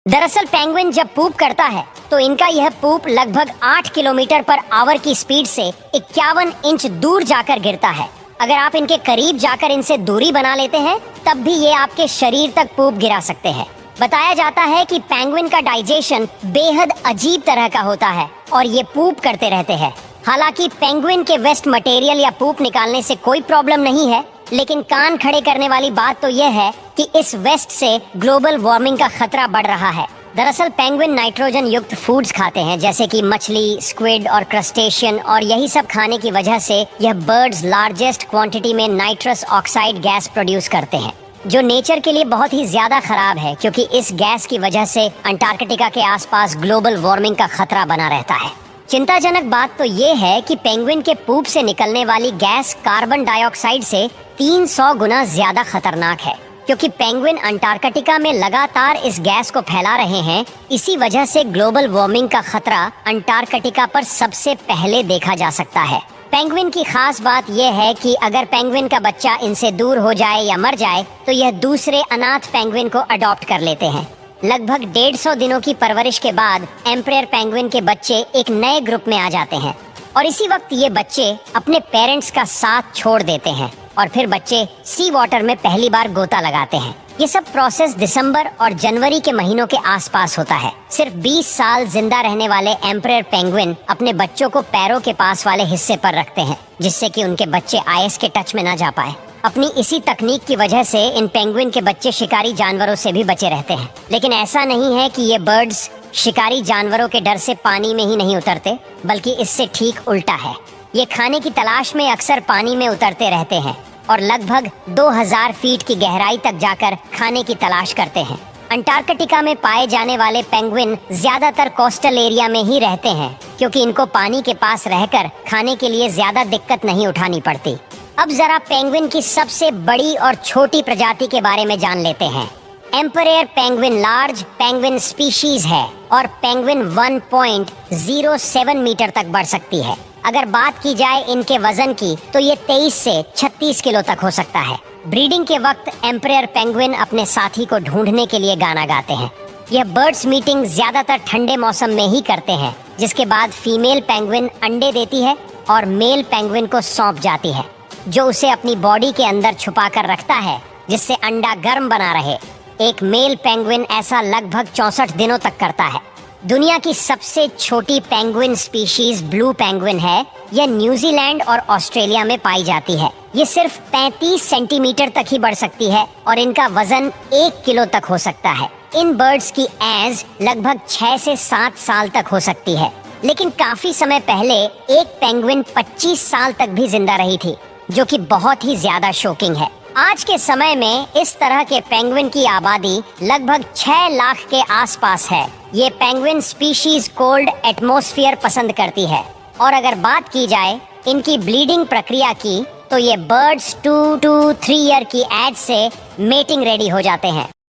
दरअसल पेंगुइन जब पूप करता है तो इनका यह पूप लगभग 8 किलोमीटर पर आवर की स्पीड से 51 इंच दूर जाकर गिरता है। अगर आप इनके करीब जाकर इनसे दूरी बना लेते हैं तब भी ये आपके शरीर तक पूप गिरा सकते हैं। बताया जाता है कि पेंगुइन का डाइजेशन बेहद अजीब तरह का होता है और ये पूप करते रहते हैं। हालांकि पेंगुइन के वेस्ट मटेरियल या पूप निकालने से कोई प्रॉब्लम नहीं है, लेकिन कान खड़े करने वाली बात तो यह है कि इस वेस्ट से ग्लोबल वार्मिंग का खतरा बढ़ रहा है। दरअसल पेंगुइन नाइट्रोजन युक्त फूड्स खाते हैं जैसे कि मछली, स्क्विड और क्रस्टेशियन, और यही सब खाने की वजह से यह बर्ड्स लार्जेस्ट क्वांटिटी में नाइट्रस ऑक्साइड गैस प्रोड्यूस करते हैं, जो नेचर के लिए बहुत ही ज्यादा खराब है, क्योंकि इस गैस की वजह से अंटार्कटिका के आसपास ग्लोबल वार्मिंग का खतरा बना रहता है। चिंताजनक बात तो ये है कि पेंगुइन के पूप से निकलने वाली गैस कार्बन डाइऑक्साइड से 300 गुना ज्यादा खतरनाक है, क्योंकि पेंगुइन अंटार्कटिका में लगातार इस गैस को फैला रहे हैं। इसी वजह से ग्लोबल वार्मिंग का खतरा अंटार्कटिका पर सबसे पहले देखा जा सकता है। पेंगुइन की खास बात यह है कि अगर पेंगुइन का बच्चा इनसे दूर हो जाए या मर जाए तो यह दूसरे अनाथ पेंगुइन को अडॉप्ट कर लेते हैं। लगभग 150 दिनों की परवरिश के बाद एम्परर पेंगुइन के बच्चे एक नए ग्रुप में आ जाते हैं और इसी वक्त ये बच्चे अपने पेरेंट्स का साथ छोड़ देते हैं और फिर बच्चे सी वाटर में पहली बार गोता लगाते हैं। ये सब प्रोसेस दिसंबर और जनवरी के महीनों के आसपास होता है। सिर्फ 20 साल जिंदा रहने वाले एम्परर पेंगुइन अपने बच्चों को पैरों के पास वाले हिस्से पर रखते हैं, जिससे कि उनके बच्चे आइस के टच में न जा पाए। अपनी इसी तकनीक की वजह से इन पेंगुइन के बच्चे शिकारी जानवरों से भी बचे रहते हैं। लेकिन ऐसा नहीं है कि ये बर्ड्स शिकारी जानवरों के डर से पानी में ही नहीं उतरते, बल्कि इससे ठीक उल्टा है। ये खाने की तलाश में अक्सर पानी में उतरते रहते हैं और लगभग 2000 फीट की गहराई तक जाकर खाने की तलाश करते हैं। अंटार्कटिका में पाए जाने वाले पेंगुइन ज्यादातर कोस्टल एरिया में ही रहते हैं, क्योंकि इनको पानी के पास रहकर खाने के लिए ज्यादा दिक्कत नहीं उठानी पड़ती। अब जरा पेंगुइन की सबसे बड़ी और छोटी प्रजाति के बारे में जान लेते हैं। Emperor penguin large penguin species है और पेंगुइन 1.07 मीटर तक बढ़ सकती है। अगर बात की जाए इनके वजन की तो ये 23 से 36 किलो तक हो सकता है। ब्रीडिंग के वक्त एम्परर पेंगुइन अपने साथी को ढूंढने के लिए गाना गाते हैं। यह बर्ड्स मीटिंग ज्यादातर ठंडे मौसम में ही करते हैं, जिसके बाद फीमेल पेंगुइन अंडे देती है और मेल पेंगुइन को सौंप जाती है, जो उसे अपनी बॉडी के अंदर छुपा कर रखता है, जिससे अंडा गर्म बना रहे। एक मेल पेंगुइन ऐसा लगभग 64 दिनों तक करता है। दुनिया की सबसे छोटी पेंगुइन स्पीशीज ब्लू पेंगुइन है। यह न्यूजीलैंड और ऑस्ट्रेलिया में पाई जाती है। ये सिर्फ 35 सेंटीमीटर तक ही बढ़ सकती है और इनका वजन 1 किलो तक हो सकता है। इन बर्ड्स की एज लगभग 6 से 7 साल तक हो सकती है, लेकिन काफी समय पहले एक पेंगुइन 25 साल तक भी जिंदा रही थी, जो कि बहुत ही ज्यादा शॉकिंग है। आज के समय में इस तरह के पेंगुइन की आबादी लगभग 6 लाख के आसपास है। ये पेंगुइन स्पीशीज कोल्ड एटमॉस्फेयर पसंद करती है और अगर बात की जाए इनकी ब्लीडिंग प्रक्रिया की तो ये बर्ड्स 2 to 3 ईयर की एज से मेटिंग रेडी हो जाते हैं।